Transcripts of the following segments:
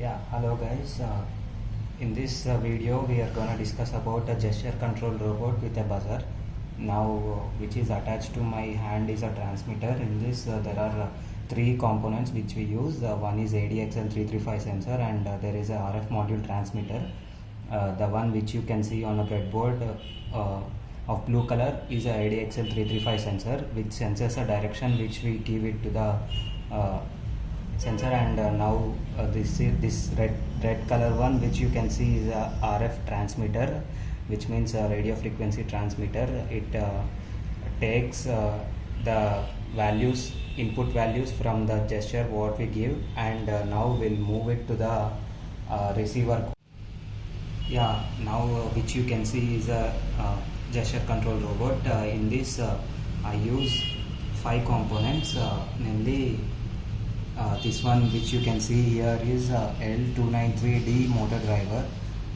Yeah, hello guys. In this video, we are gonna discuss about a gesture control robot with a buzzer. Now, which is attached to my hand is a transmitter. In this, there are three components which we use. One is ADXL335 sensor, and there is a RF module transmitter. The one which you can see on a breadboard of blue color is a ADXL335 sensor, which senses a direction which we give it to the sensor. And now this red color one which you can see is a RF transmitter, which means a radio frequency transmitter. It takes the values, input values from the gesture what we give, and now we'll move it to the receiver. Yeah, now which you can see is a gesture control robot. In this I use 5 components, namely this one which you can see here is L293D motor driver,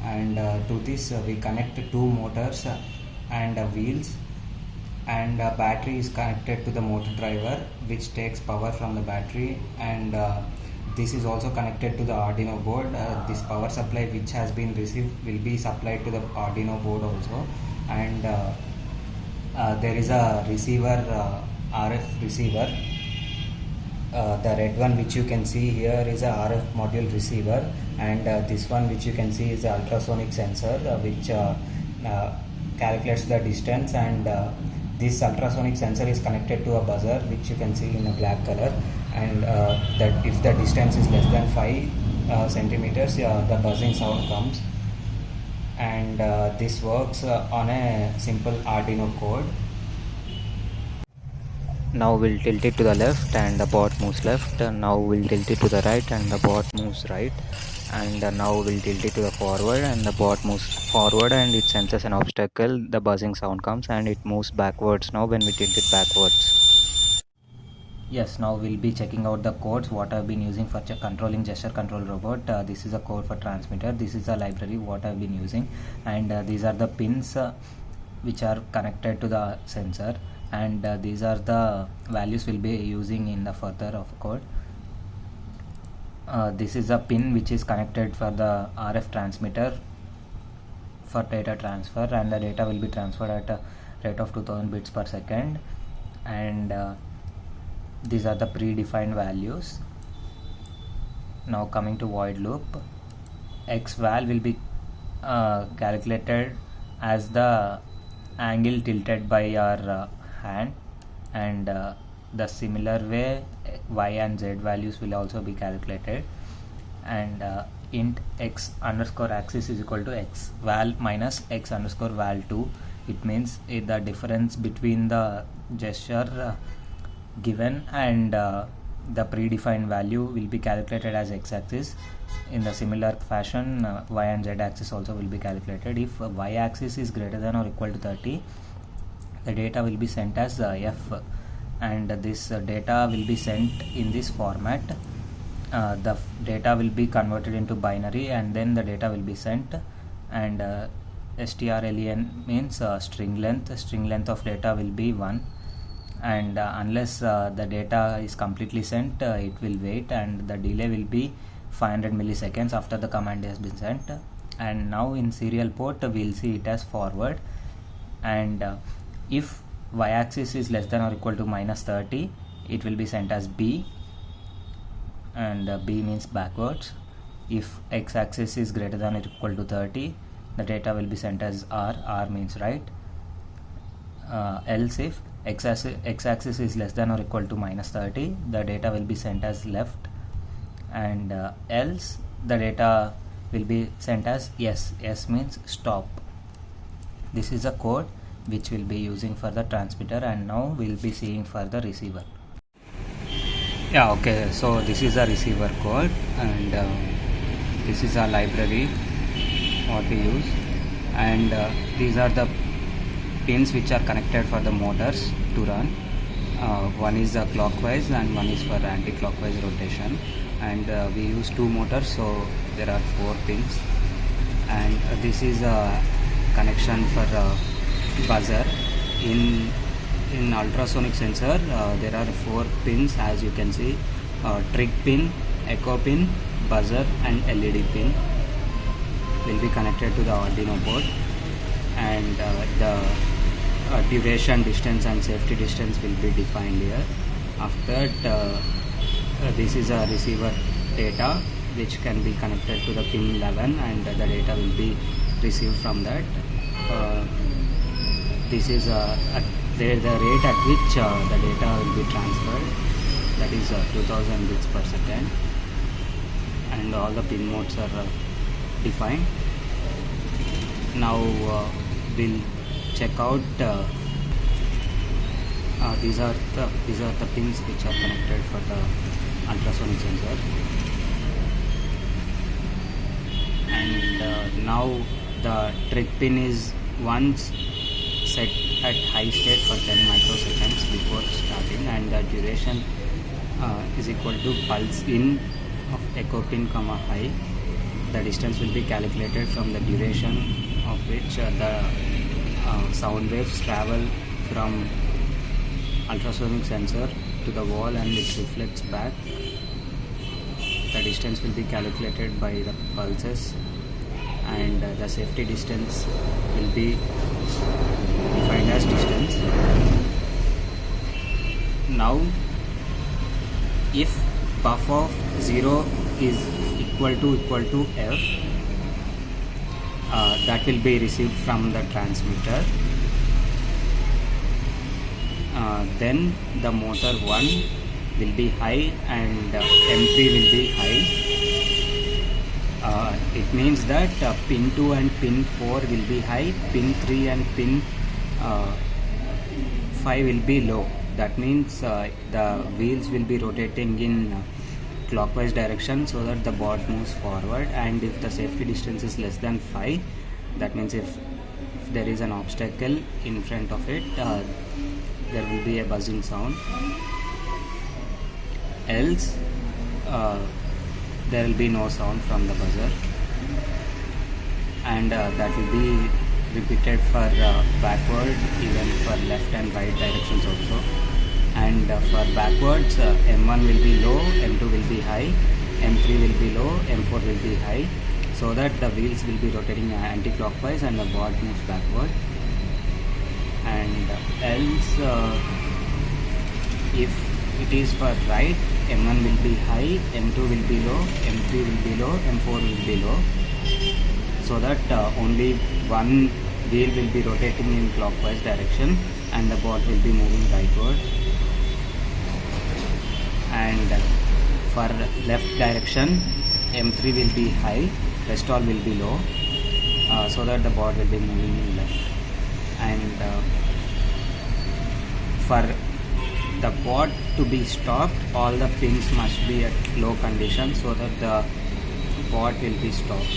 and to this we connect 2 motors and wheels, and battery is connected to the motor driver, which takes power from the battery, and this is also connected to the Arduino board. This power supply which has been received will be supplied to the Arduino board also, and there is a receiver, RF receiver. The red one which you can see here is a RF module receiver, and this one which you can see is the ultrasonic sensor, which calculates the distance, and this ultrasonic sensor is connected to a buzzer which you can see in a black color, and that if the distance is less than 5 centimeters, the buzzing sound comes, and this works on a simple Arduino code. Now we'll tilt it to the left and the bot moves left, and now we'll tilt it to the right and the bot moves right, and now we'll tilt it to the forward and the bot moves forward, and it senses an obstacle, the buzzing sound comes, and it moves backwards now when we tilt it backwards. Yes, now we'll be checking out the codes what I've been using for controlling gesture control robot. This is a code for transmitter, this is a library what I've been using, and these are the pins which are connected to the sensor, and these are the values we'll be using in the further of code. This is a pin which is connected for the RF transmitter for data transfer, and the data will be transferred at a rate of 2000 bits per second, and these are the predefined values. Now coming to void loop, X val will be calculated as the angle tilted by your hand, and the similar way y and z values will also be calculated, and int x underscore axis is equal to x val minus x underscore val 2. It means the difference between the gesture given and the predefined value will be calculated as x axis. In the similar fashion, y and z axis also will be calculated. If y axis is greater than or equal to 30, the data will be sent as f, and this data will be sent in this format. The data will be converted into binary, and then the data will be sent, and strlen means string length of data will be 1, and unless the data is completely sent, it will wait, and the delay will be 500 milliseconds after the command has been sent. And now in serial port we'll see it as forward, and if y-axis is less than or equal to minus 30, it will be sent as B, and B means backwards. If x-axis is greater than or equal to 30, the data will be sent as R means right. Else if x-axis is less than or equal to minus 30, the data will be sent as left, and else the data will be sent as S means stop. This is a code which we'll be using for the transmitter, and now we'll be seeing for the receiver. Yeah, okay, so this is a receiver code, and this is a library what we use, and these are the pins which are connected for the motors to run. One is clockwise and one is for anti-clockwise rotation, and we use 2 motors, so there are 4 pins, and this is a connection for buzzer. In ultrasonic sensor there are 4 pins, as you can see: trig pin, echo pin, buzzer and LED pin will be connected to the Arduino board, and the duration, distance and safety distance will be defined here. After that, this is a receiver data which can be connected to the pin 11, and the data will be received from that. This is the rate at which the data will be transferred, that is 2000 bits per second, and all the pin modes are defined. Now we'll check out these are the pins which are connected for the ultrasonic sensor. And now the trick pin is once set at high state for 10 microseconds before starting, and the duration is equal to pulse in of echo pin comma high. The distance will be calculated from the duration of which the sound waves travel from ultrasonic sensor to the wall and it reflects back. The distance will be calculated by the pulses, and the safety distance will be defined as distance. Now if buff of 0 is equal to F, that will be received from the transmitter. Then the motor 1 will be high and M3 will be high. It means that pin 2 and pin 4 will be high, pin 3 and pin 5 will be low. That means the wheels will be rotating in clockwise direction so that the board moves forward, and if the safety distance is less than 5, that means if there is an obstacle in front of it, there will be a buzzing sound. Else there will be no sound from the buzzer, and that will be repeated for backward, even for left and right directions also. And for backwards, M1 will be low, M2 will be high, M3 will be low, M4 will be high, so that the wheels will be rotating anti-clockwise and the board moves backward. And else if it is for right, M1 will be high, M2 will be low, M3 will be low, M4 will be low, so that only one wheel will be rotating in clockwise direction and the board will be moving rightward. And for left direction, M3 will be high, rest all will be low, so that the board will be moving in left. And for the board to be stopped, all the pins must be at low condition so that the board will be stopped.